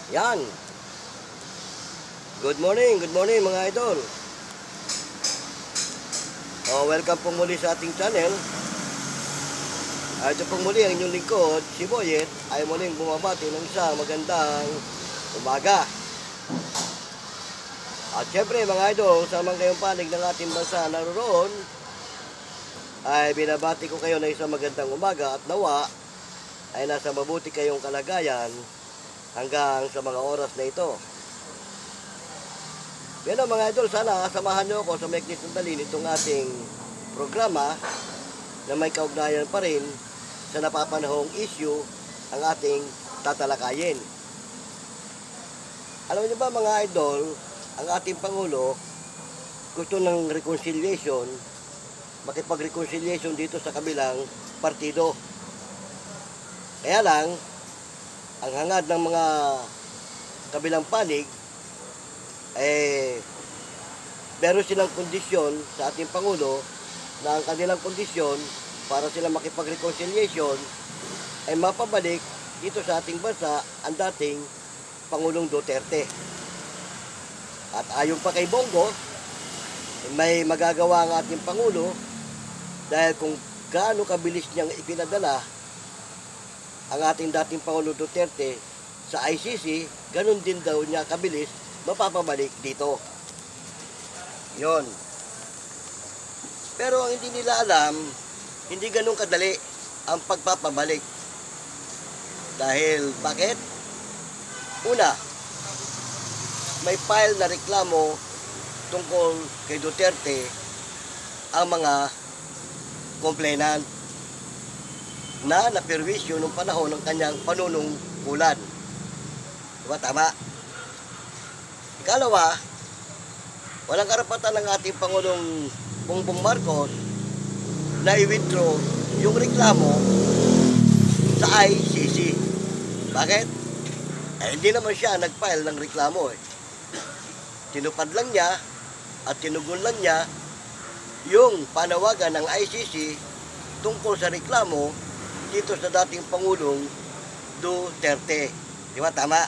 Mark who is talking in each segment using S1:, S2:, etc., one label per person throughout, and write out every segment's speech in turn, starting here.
S1: Yan. Good morning mga idol. Welcome po muli sa ating channel. Ito po muli ang inyong lingkod, si Boyet, ay muling bumabati ng isang magandang umaga. At syempre mga idol, sa mga kayong panig ng ating bansa naroon, ay binabati ko kayo ng isang magandang umaga at nawa ay nasa mabuti kayong kalagayan hanggang sa mga oras na ito. Yan mga idol, sana samahan nyo ako sa maikli sandali nitong ating programa na may kaugnayan pa rin sa napapanahong issue ang ating tatalakayin. Alam niyo ba mga idol, ang ating Pangulo gusto ng reconciliation, makipag-reconciliation dito sa kabilang partido. Kaya lang, ang hangad ng mga kabilang panig meron silang kondisyon sa ating Pangulo na ang kanilang kondisyon para sila makipag-reconciliation ay mapabalik dito sa ating bansa ang dating Pangulong Duterte. At ayon pa kay Bongo, may magagawa ang ating Pangulo dahil kung gaano kabilis niyang ipinadala ang ating dating Pangulong Duterte sa ICC, ganun din daw niya kabilis mapapabalik dito. Yon. Pero ang hindi nila alam, hindi ganun kadali ang pagpapabalik. Dahil, bakit? Una, may file na reklamo tungkol kay Duterte ang mga complainant na naperwisyo nung panahon ng kanyang panunungkulan. Diba tama? Ikalawa, walang karapatan ng ating Pangulong Bongbong Marcos na i-withdraw yung reklamo sa ICC. Bakit? Hindi naman siya nag-file ng reklamo. Tinupad lang niya at tinugon lang niya yung panawagan ng ICC tungkol sa reklamo dito sa dating Pangulong Duterte. Di ba tama?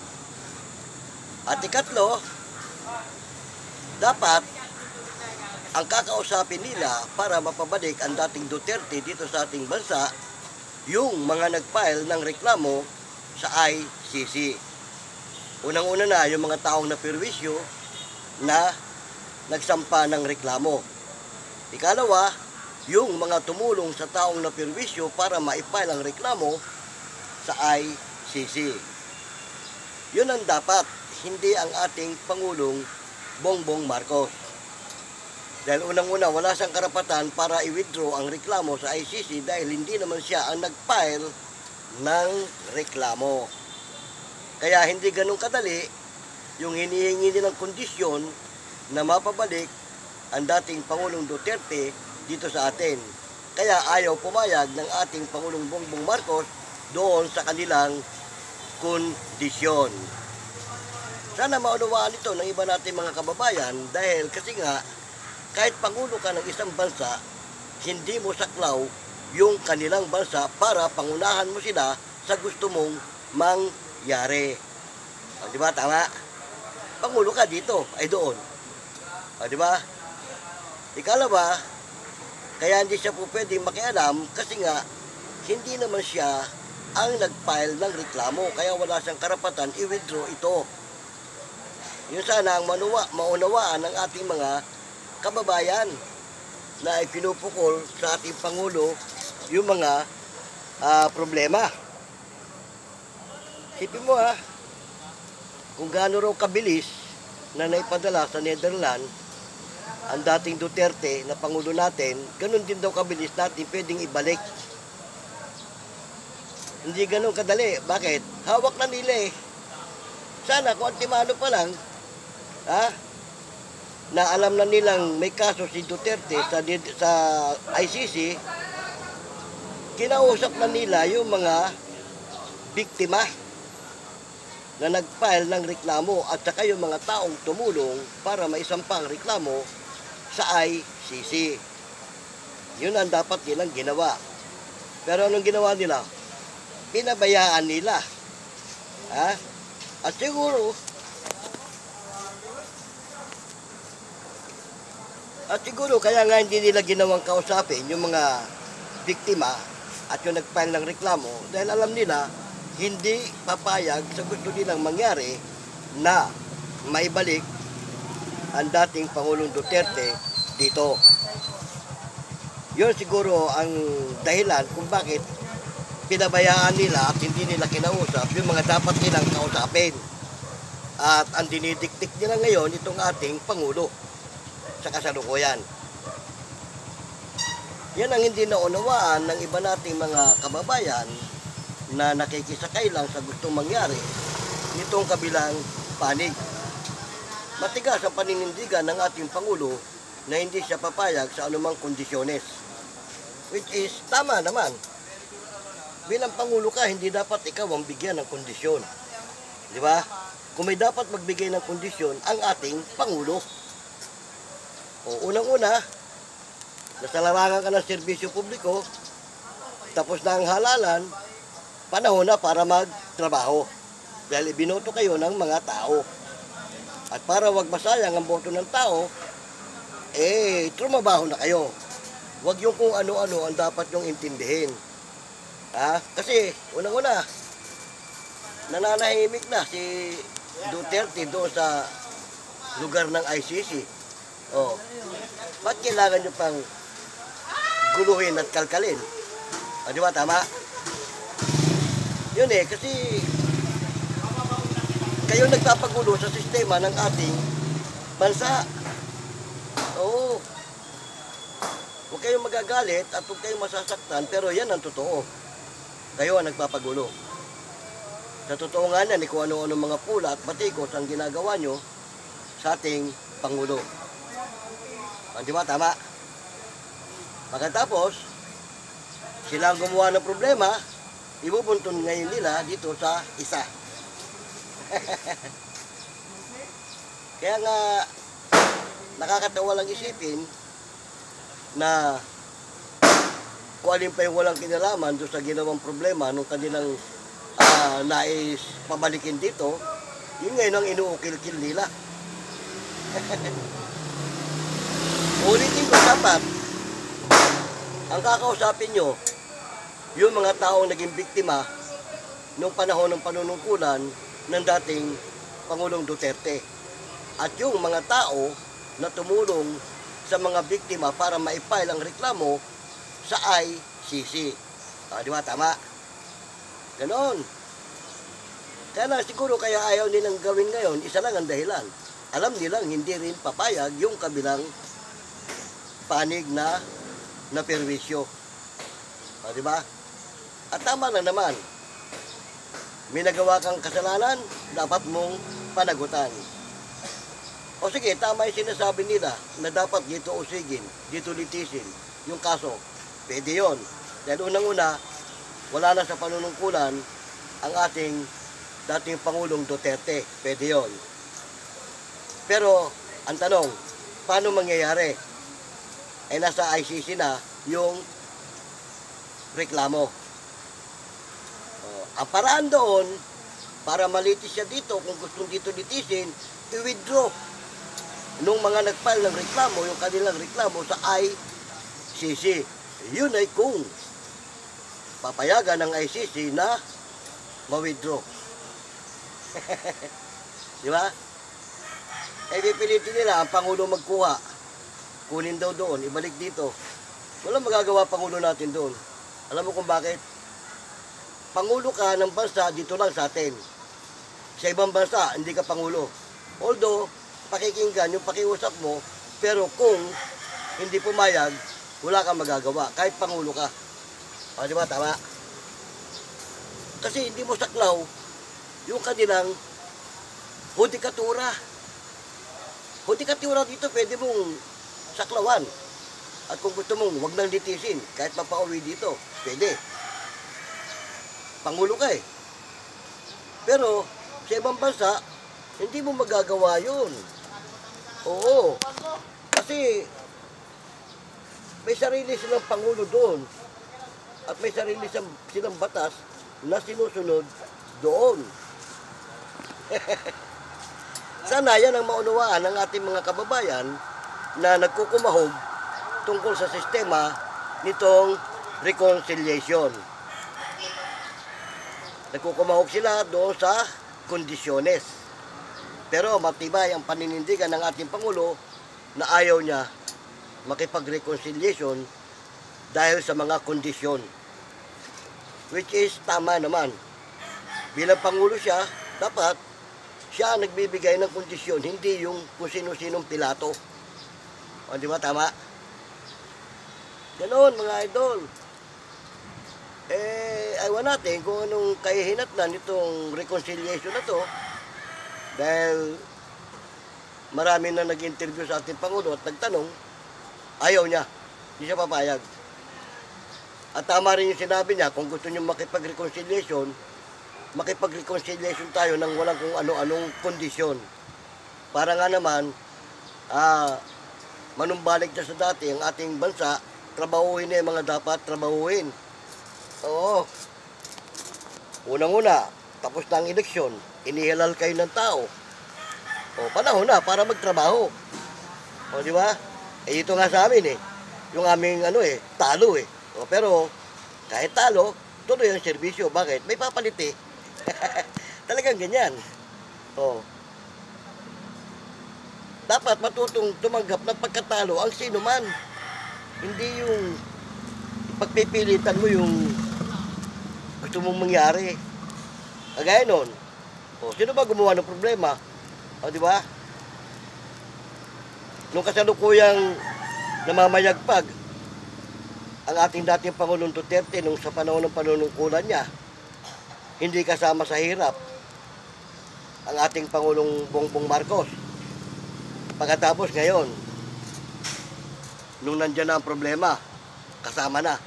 S1: At ikatlo, dapat ang kakausapin nila para mapabalik ang dating Duterte dito sa ating bansa yung mga nag-file ng reklamo sa ICC. Unang-una na yung mga taong naperwisyo na nagsampa ng reklamo. Ikalawa, yung mga tumulong sa taong naperwisyo para ma-file ang reklamo sa ICC. Yun ang dapat, hindi ang ating Pangulong Bongbong Marcos. Dahil unang-una, wala siyang karapatan para i-withdraw ang reklamo sa ICC dahil hindi naman siya ang nag-file ng reklamo. Kaya hindi ganun kadali yung hinihingi nilang kondisyon na mapabalik ang dating Pangulong Duterte dito sa atin. Kaya ayaw pumayag ng ating Pangulong Bongbong Marcos doon sa kanilang kondisyon. Sana maunawaan ito ng iba natin mga kababayan dahil kasi nga kahit Pangulo ka ng isang bansa, hindi mo saklaw yung kanilang bansa para pangunahan mo sila sa gusto mong mangyari. Di ba? Tama? Pangulo ka dito, ay doon. Di ba? Ikalawa, kaya hindi siya po pwedeng makialam kasi nga hindi naman siya ang nag-file ng reklamo kaya wala siyang karapatan i-withdraw ito. Yun sana ang maunawaan ng ating mga kababayan na ipinupukol sa ating Pangulo yung mga problema. Isipin mo kung gaano raw kabilis na naipadala sa Netherlands ang dating Duterte na Pangulo natin, ganun din daw kabilis natin pwedeng ibalik. Hindi ganun kadali. Bakit? Hawak na nila Sana kung antimano pa lang, na alam na nilang may kaso si Duterte sa ICC, kinausap na nila yung mga biktima na nag-file ng reklamo at saka yung mga taong tumulong para maisampang reklamo sa ICC. Yun ang dapat nilang ginawa. Pero anong ginawa nila? Pinabayaan nila At siguro, kaya nga hindi nila ginawang kausapin yung mga biktima at yung nag-file ng reklamo dahil alam nila hindi papayag sa gusto nilang mangyari na maibalik ang dating Pangulong Duterte dito. Yun siguro ang dahilan kung bakit pinabayaan nila at hindi nila kinausap yung mga dapat nilang kausapin. At ang dinidikdik nila ngayon itong ating Pangulo sa kasalukuyan. Yan ang hindi naunawaan ng iba nating mga kababayan na nakikisakay lang sa gustong mangyari nitong kabilang panig. Matigas ang paninindigan ng ating Pangulo na hindi siya papayag sa anumang kondisyones. Which is tama naman. Bilang Pangulo ka, hindi dapat ikaw ang bigyan ng kondisyon. Di ba? Kung may dapat magbigay ng kondisyon, ang ating Pangulo. O unang-una, nasa larangan ka ng serbisyo publiko, tapos na ang halalan, panahon na para magtrabaho. Dahil ibinoto kayo ng mga tao. At para wag masayang ang boto ng tao, trumabaho na kayo. Wag yung kung ano-ano ang dapat yung intindihin. Kasi, unang-una, nananahimik na si Duterte doon sa lugar ng ICC. Ba't kailangan nyo pang guluhin at kalkalin? Di ba, tama? Yun kasi kayo nagpapagulo sa sistema ng ating bansa. Huwag kayong magagalit at huwag kayong masasaktan, pero yan ang totoo. Kayo ang nagpapagulo. Sa totoo nga na, kung ano-ano mga pula at batikos ang ginagawa nyo sa ating Pangulo. Di ba? Tama. Pagkatapos, sila ang gumawa ng problema, ibubuntun ngayon nila dito sa isa. Kaya nga, nakakatawa lang isipin na kung alin pa yung walang kinalaman doon sa ginawang problema nung kanilang nais pabalikin dito, yun ngayon ang inuukil-kil nila. Ulitin ko dapat, ang kakausapin nyo, yung mga taong naging biktima nung panahon ng panunungkulan ng dating Pangulong Duterte. At yung mga tao na tumulong sa mga biktima para maipile ang reklamo sa ICC. Di ba? Tama? Ganon. Kaya na siguro kaya ayaw nilang gawin ngayon, isa lang ang dahilan. Alam nilang hindi rin papayag yung kabilang panig na perwisyo. Di ba? At tama na naman. May nagawa kang kasalanan, dapat mong panagutan. O sige, tama yung sinasabi nila na dapat dito usigin, dito litisin yung kaso. Pwede yun. Dahil unang-una, wala na sa panunungkulan ang ating dating Pangulong Duterte. Pwede yun. Pero, ang tanong, paano mangyayari? Nasa ICC na yung reklamo. Ang paraan doon, para malitis siya dito, kung gustong dito litisin, i-withdraw nung mga nag-file ng reklamo, yung kanilang reklamo sa ICC. Yun ay kung papayagan ng ICC na ma-withdraw. Di ba? Pipilitin nila ang Pangulo magkuha. Kunin daw doon, ibalik dito. Walang magagawa Pangulo natin doon. Alam mo kung bakit? Pangulo ka ng bansa dito lang sa atin. Sa ibang bansa, hindi ka Pangulo. Although, pakikinggan yung pakiusap mo, pero kung hindi pumayag, wala kang magagawa, kahit Pangulo ka. Di ba? Tama? Kasi hindi mo saklaw yung kanilang hudikatura. Hudikatura dito, pwede mong saklawan. At kung gusto mong, huwag nang litisin, kahit mapauwi dito, pwede. Pangulo ka eh. Pero, sa ibang bansa, hindi mo magagawa yun. Oo. Kasi, may sarili silang Pangulo doon. At may sarili silang batas na sinusunod doon. Sana yan ang maunawaan ng ating mga kababayan na nagkukumahog tungkol sa sistema nitong reconciliation. Nagkukumahog sila doon sa kondisyones. Pero matibay ang paninindigan ng ating Pangulo na ayaw niya makipag-reconciliation dahil sa mga kondisyon. Which is tama naman. Bilang Pangulo siya, dapat siya ang nagbibigay ng kondisyon, hindi yung kung sino-sinong Pilato. O, di ba? Tama? Ganoon, mga idol. Aywan natin kung anong kahihinatnan nitong reconciliation na to. Dahil marami na nag-interview sa ating Pangulo at nagtanong, ayaw niya. Hindi siya papayag. At tama rin yung sinabi niya, kung gusto niyo makipag-reconciliation tayo ng walang kung ano-anong kondisyon. Para nga naman, manumbalik na sa dati ang ating bansa, trabahuhin na yung mga dapat trabahuhin. Oo. Unang-una, tapos na ang eleksyon, inihalal kayo ng tao. O, panahon na para magtrabaho. O, di ba? Ito nga sa amin yung aming talo O, pero, kahit talo, tuloy ang serbisyo. Bakit? May papalit Talagang ganyan. O. Dapat matutong tumanggap ng pagkatalo ang sino man. Hindi yung pagpipilitan mo yung gusto mong mangyari. Kagaya nun. O, sino ba gumawa ng problema? O, di ba? Nung kasalukuyang namamayagpag ang ating dating Pangulong Duterte nung sa panahon ng panunungkulan niya, hindi kasama sa hirap ang ating Pangulong Bongbong Marcos. Pagkatapos ngayon, nung nandyan na ang problema, kasama na.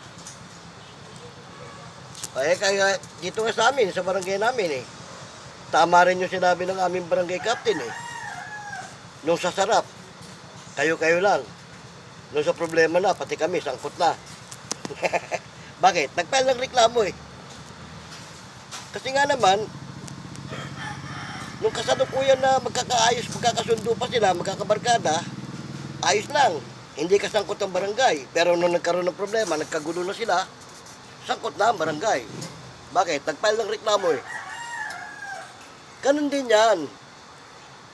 S1: Kaya dito nga sa amin, sa barangay namin tama rin yung sinabi ng aming barangay captain Nung sasarap, kayo-kayo lang. Nung sa problema na, pati kami, sangkot na. Bakit? Nagpile ng reklamo Kasi nga naman, nung kasalukuyan na magkakasundo pa sila, magkakabarkada, ayos lang. Hindi kasangkot ang barangay. Pero nung nagkaroon ng problema, nagkagulo na sila, sangkot na ang barangay. Bakit? Nagpile ng reklamo Ganun din yan.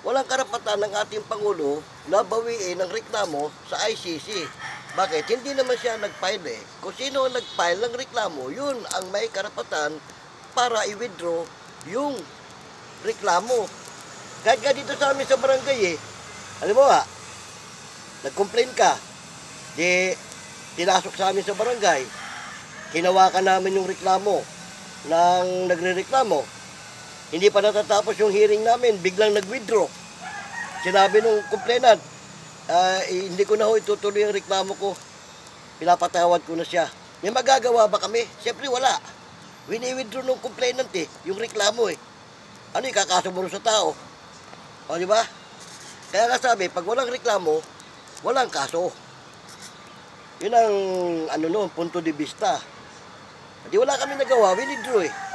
S1: Walang karapatan ng ating Pangulo na bawiin ng reklamo sa ICC. Bakit? Hindi naman siya nagpile Kung sino ang nagpile ng reklamo, yun ang may karapatan para i-withdraw yung reklamo. Kahit nga dito sa amin sa barangay alam mo nag-complain ka, tinasok sa amin sa barangay, hinawakan namin yung reklamo ng nagre-reklamo. Hindi pa natatapos yung hearing namin, biglang nag-withdraw. Sinabi nung complainant, hindi ko na itutuloy ang reklamo ko. Pinapatawad ko na siya. May magagawa ba kami? Siyempre wala. Wini-withdraw nung complainant yung reklamo Ano ikakaso mo sa tao? O, di ba? Kaya nga sabi, pag walang reklamo, walang kaso. Yun ang punto de vista. Di wala kami nagawa, wini-withdraw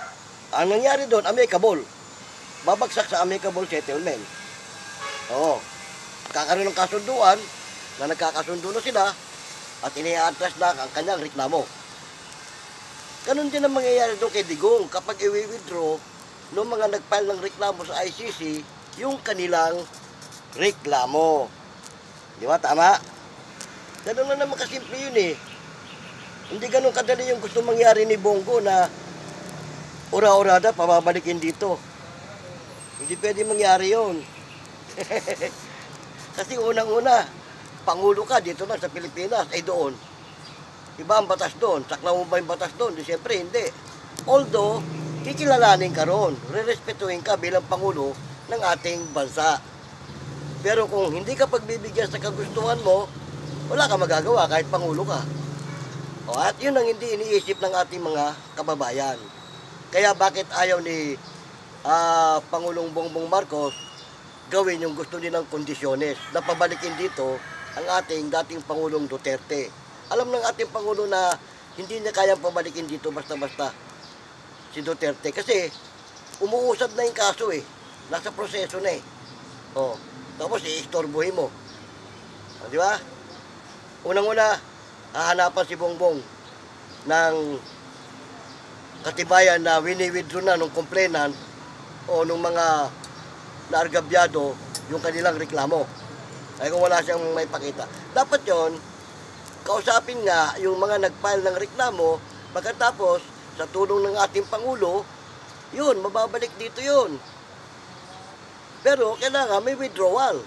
S1: Ang nangyari doon, amicable. Babagsak sa amicable settlement. Oo. Kakaroon ng kasunduan na nagkakasundo na sila at ini-address na ang kanyang reklamo. Ganun din ang mangyayari doon kay Digong kapag i-withdraw ng mga nagfile ng reklamo sa ICC yung kanilang reklamo. Di ba? Tama? Ganun na naman kasimple yun Hindi ganun kadali yung gusto mangyari ni Bongo na ura-urada, pababalikin dito. Hindi pwede mangyari yun. Kasi unang-una, Pangulo ka dito na sa Pilipinas, doon. Iba ang batas doon. Sakla mo ba yung batas doon? Di siyempre, hindi. Although, kikilalanin ka ron. Rerespetuhin ka bilang Pangulo ng ating bansa. Pero kung hindi ka pagbibigyan sa kagustuhan mo, wala ka magagawa kahit Pangulo ka. At yun ang hindi iniisip ng ating mga kababayan. Kaya bakit ayaw ni Pangulong Bongbong Marcos gawin yung gusto nilang kondisyones na pabalikin dito ang ating dating Pangulong Duterte. Alam ng ating Pangulo na hindi niya kayang pabalikin dito basta-basta si Duterte kasi umuusad na yung kaso nasa proseso na eh. Oh, tapos iistorbohin mo. Di ba? Unang-una, hahanapan si Bongbong ng katibayan na wini-withdraw na nung complainant o nung mga naargabyado yung kanilang reklamo. Ay kung wala siyang may pakita. Dapat yon kausapin nga yung mga nag-file ng reklamo, pagkatapos sa tulong ng ating Pangulo, yun, mababalik dito yun. Pero kailangan may withdrawal,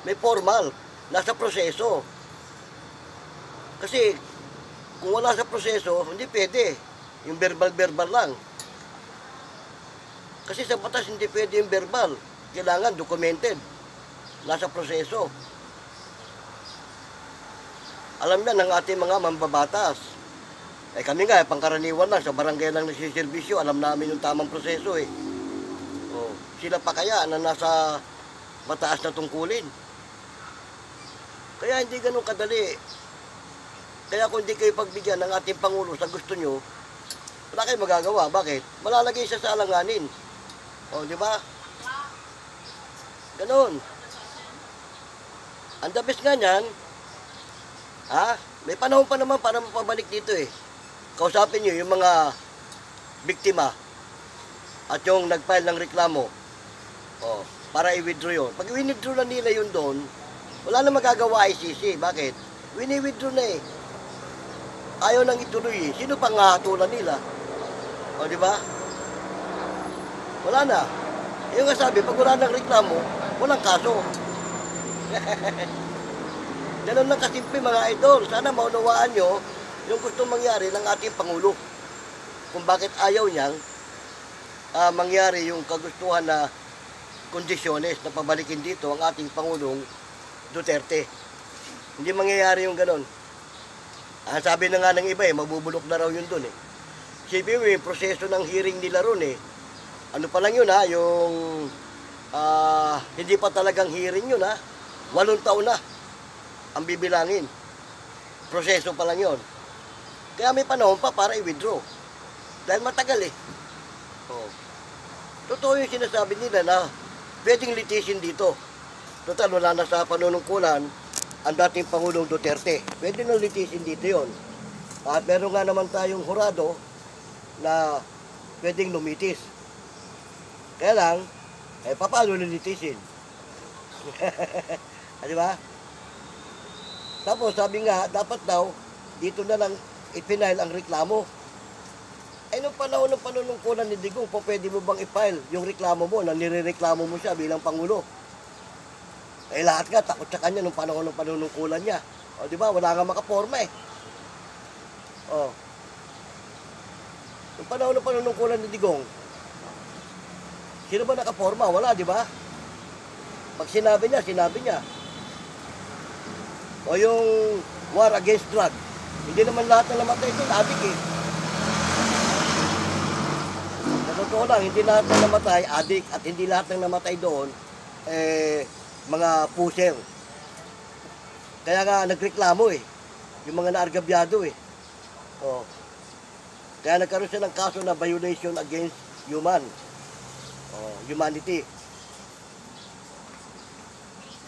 S1: may formal, nasa proseso. Kasi kung wala sa proseso, hindi pwede. Yung verbal-verbal lang. Kasi sa batas hindi pwede yung verbal. Kailangan documented. Nasa proseso. Alam na ng ating mga mambabatas. Eh kami nga, pangkaraniwan lang, sa barangay lang nagsiservisyo, alam namin yung tamang proseso eh. Oh, sila pa kaya na nasa mataas na tungkulin. Kaya hindi ganun kadali. Kaya kung hindi kayo pagbigyan ng ating Pangulo sa gusto nyo, wala kayo magagawa. Bakit? Malalagay siya sa alanganin. O, di ba? Ganun. Ang the best nga niyan, may panahon pa naman para mapabalik dito eh. Kausapin nyo yung mga biktima at yung nag-file ng reklamo. O, para i-withdraw yun. Pag i-withdraw na nila yun doon, wala na magagawa ICC. Bakit? Wini-withdraw na eh. Ayaw nang ituloy eh. Sino pang hatulan nila? O, di ba? Wala na. Yung nga sabi, pag wala ng reklamo, walang kaso. Ganun lang kasimple mga idol. Sana maunawaan nyo yung gusto mangyari ng ating Pangulo. Kung bakit ayaw niyang mangyari yung kagustuhan na kondisyones na pabalikin dito ang ating Pangulong Duterte. Hindi mangyayari yung ganun. Sabi na nga ng iba eh, mabubulok na raw yun dun eh. Siyempre yung proseso ng hearing nila ron eh. Ano pa lang yun yung hindi pa talagang hearing yun 8 taon na ang bibilangin. Proseso pa lang yun. Kaya may panahon pa para i-withdraw. Dahil matagal eh. Oh. Totoo yung sinasabi nila na pwedeng litigation dito. Total, wala na sa panunungkulan ang dating Pangulong Duterte. Pwede nang litigation dito yon. At meron nga naman tayong hurado na pwedeng lumitis. Kaya lang, paano litigation? Di ba? Tapos sabi nga, dapat daw, dito na lang ipinail ang reklamo. Nung panahon ng panunungkulan ni Digong, pwede mo bang i-file yung reklamo mo na nirereklamo mo siya bilang Pangulo? Lahat nga, takot sa kanya nung panahon ng panunungkulan niya. O, di ba? Wala nga makaporma eh. O. Nung panahon ng panunungkulan ni Digong, sino ba nakaporma? Wala, di ba? Pag sinabi niya. O yung war against drug, hindi naman lahat na namatay doon, adik eh. Sa totoo lang, hindi lahat na namatay, adik, at hindi lahat ng namatay doon, mga puser. Kaya nga nagreklamo eh. Yung mga naargabyado eh. O. Kaya nagkaroon siya ng kaso na violation against humanity.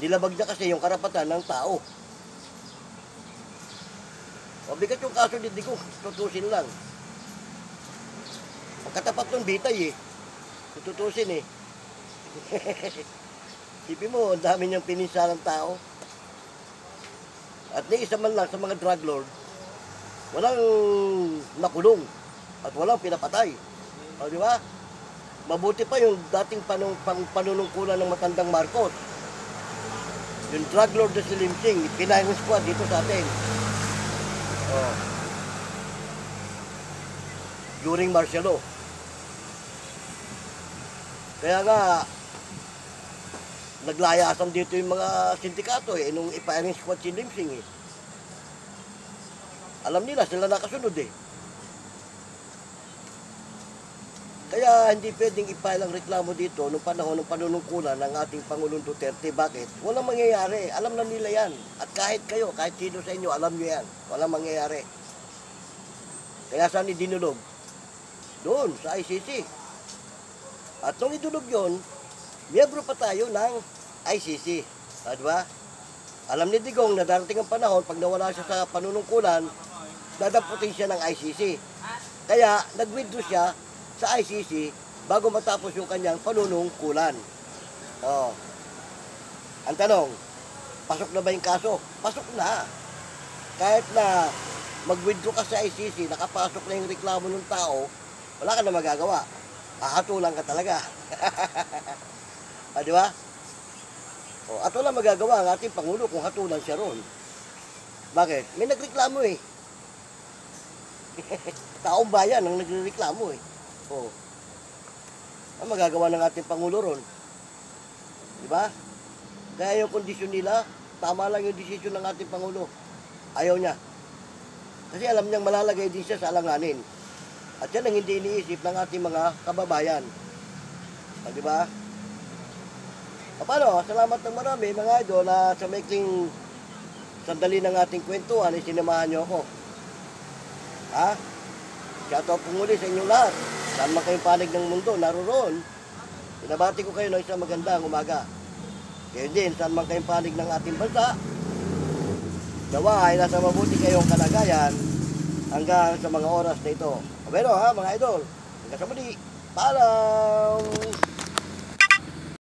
S1: Nilabag niya kasi yung karapatan ng tao. Mabigat yung kaso ni Digong, tutusin lang. Ang katapat ng bitay eh. Tutusin eh. Sipin mo, ang dami niyang pininsalang tao. At ni isa man lang sa mga drug lord, walang nakulong at walang pinapatay. O, di ba? Mabuti pa yung dating panunungkulan ng matandang Marcos. Yung drug lord na si Lim Sing, pinayang squad dito sa atin. Oh. During martial law. Kaya nga, naglayasan dito yung mga sindikato eh, nung ipa-firing squad si Lim Sing eh. Alam nila, sila nakasunod eh. Kaya hindi pwedeng i-file ang reklamo dito nung panahon ng panunungkulan ng ating Pangulong Duterte. Bakit? Walang mangyayari. Alam na nila yan. At kahit kayo, kahit sino sa inyo, alam nyo yan. Walang mangyayari. Kaya saan idinulog? Doon, sa ICC. At nung idulog yun, miyembro pa tayo ng ICC. Di ba? Alam ni Digong na darating ang panahon, pag nawala siya sa panunungkulan, dadaputin siya ng ICC. Kaya, nag-withdraw siya sa ICC bago matapos yung kanyang panunungkulan. Oh. Ang tanong, pasok na ba yung kaso? Pasok na. Kahit na mag-withdraw ka sa ICC, nakapasok na yung reklamo ng tao, wala ka na magagawa. Hahatulan ka talaga. Di ba? O, at wala magagawa ang ating Pangulo kung hatulan siya ron. Bakit? May nagreklamo eh. Taong bayan ang nagreklamo eh. O, ang magagawa ng ating Pangulo ron? Di ba? Kaya yung kondisyon nila, tama lang yung desisyon ng ating Pangulo. Ayaw niya. Kasi alam niyang malalagay din siya sa alanganin. At yan ang hindi iniisip ng ating mga kababayan. Di ba? Paano? Salamat ng marami mga idol sa maikling sandali ng ating kwentuhan ay sinamahan niyo ako. Ha? Shoutout po muli sa inyong lahat. Saan man kayong panig ng mundo, naroon. Pinabati ko kayo ng isang magandang umaga. Kaya din, saan man kayong panig ng ating bansa, nawa ay nasa mabuti kayong kalagayan hanggang sa mga oras na ito. Pero ha mga idol, hanggang sa muli, paalam!